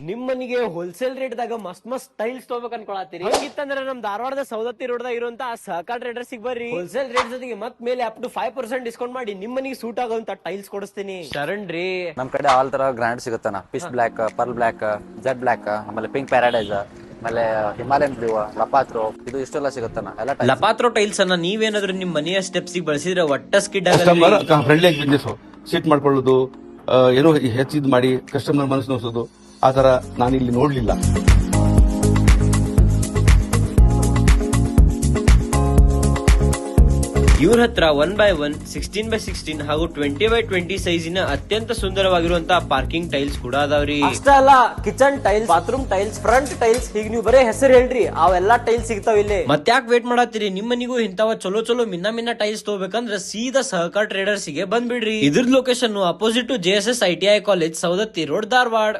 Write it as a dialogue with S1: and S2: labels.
S1: ನಿಮ್ ಮನಿಗೆ wholesale rate ದಾಗ ಮಸ್ತ್ ಮಸ್ತ್ ಟೈಲ್ಸ್ ತಗೋಬೇಕು ಅನ್ಕೊಳತ್ತೀರಿ. ಹಂಗಿತ್ತಂದ್ರ ನಮ್ ಧಾರವಾಡದ ಸೌದತ್ತಿ ರೋಡ್ ದಾಗ ಇರುವಂತ ಸಹಕಾರ ಟ್ರೇಡರ್ಸ್ ಬರ್ರಿ. ಹೋಲ್ಸೇಲ್ ರೇಟ್ ಜೊತೆಗೆ ಮತ್ ಮೇಲೆ ಅಪ್ ಟು 5% ಡಿಸ್ಕೌಂಟ್ ಮಾಡಿ ನಿಮ್ ಮನಿಗೆ ಸೂಟ್ ಆಗುವಂತ ಟೈಲ್ಸ್ ಕೊಡಿಸ್ತೀನಿ. ಶರಣ್ ರೀ,
S2: ನಮ್ ಕಡೆ ಆಲ್ ತರ ಗ್ರಾಂಡ್ ಸಿಗುತ್ತಣ್ಣ. ಪಿಸ್ black, pearl black, jet black, ಆಮೇಲೆ ಪಿಂಕ್ ಪ್ಯಾರಾಡೈಸ್, ಆಮೇಲೆ ಹಿಮಾಲಯನ್ ಬ್ಲೂ, ಲಪಾತ್ರೋ, ಇದು ಇಷ್ಟೆಲ್ಲ ಸಿಗುತ್ತಣ್ಣ. ಎಲ್ಲ
S1: ಲಪಾತ್ರೋ ಟೈಲ್ಸ್ ಅನ್ನ ನೀವೇನಾದ್ರೂ ನಿಮ್ ಮನೆಯ ಸ್ಟೆಪ್ಸ್ ಬಳಸಿದ್ರೆ ಒಟ್ಟ ಸ್ಕಿಡ್ ಆಗಲ್ಲ.
S3: ಫ್ರೆಂಡ್ಲಿ ಆಗಿ ಬಿಸ್ನೆಸ್ ಸೀಟ್ ಮಾಡ್ಕೊಳ್ಳೋದು, ಏನೋ ಹೆಚ್ಚಿದ್ ಮಾಡಿ ಕಸ್ಟಮರ್ ಮನಸ್ಸು ನೋಸೋದು, ಆ ತರ ನಾನಿಲ್ಲಿ ನೋಡ್ಲಿಲ್ಲ.
S1: ಇವ್ರ ಹತ್ರ 1x1, 16x16 ಹಾಗೂ 20x20 ಸೈಜಿನ ಅತ್ಯಂತ ಸುಂದರವಾಗಿರುವಂತಹ ಪಾರ್ಕಿಂಗ್ ಟೈಲ್ಸ್ ಕೂಡ ಅದಾವ್ರಿ. ಅಷ್ಟ ಅಲ್ಲ, kitchen tiles, bathroom tiles, front tiles, ಹೀಗೆ ನೀವು ಬರೇ ಹೆಸರು ಹೇಳ್ರಿ ಅವೆಲ್ಲಾ ಟೈಲ್ಸ್ ಸಿಗ್ತಾವ ಇಲ್ಲಿ. ಮತ್ತ್ಯಾಕ್ ವೇಟ್ ಮಾಡತ್ತೀರಿ? ನಿಮ್ಮನಿಗೂ ಇಂಥವ ಚಲೋ ಚಲೋ ಮಿನ್ನ ಟೈಲ್ಸ್ ತಗೋಬೇಕಂದ್ರೆ ಸೀದಾ ಸಹಕಾರ ಟ್ರೇಡರ್ಸ್ ಗೆ ಬಂದ್ಬಿಡ್ರಿ. ಇದ್ರ location opposite to JSS ITI college, Saundatti road, Dharwad.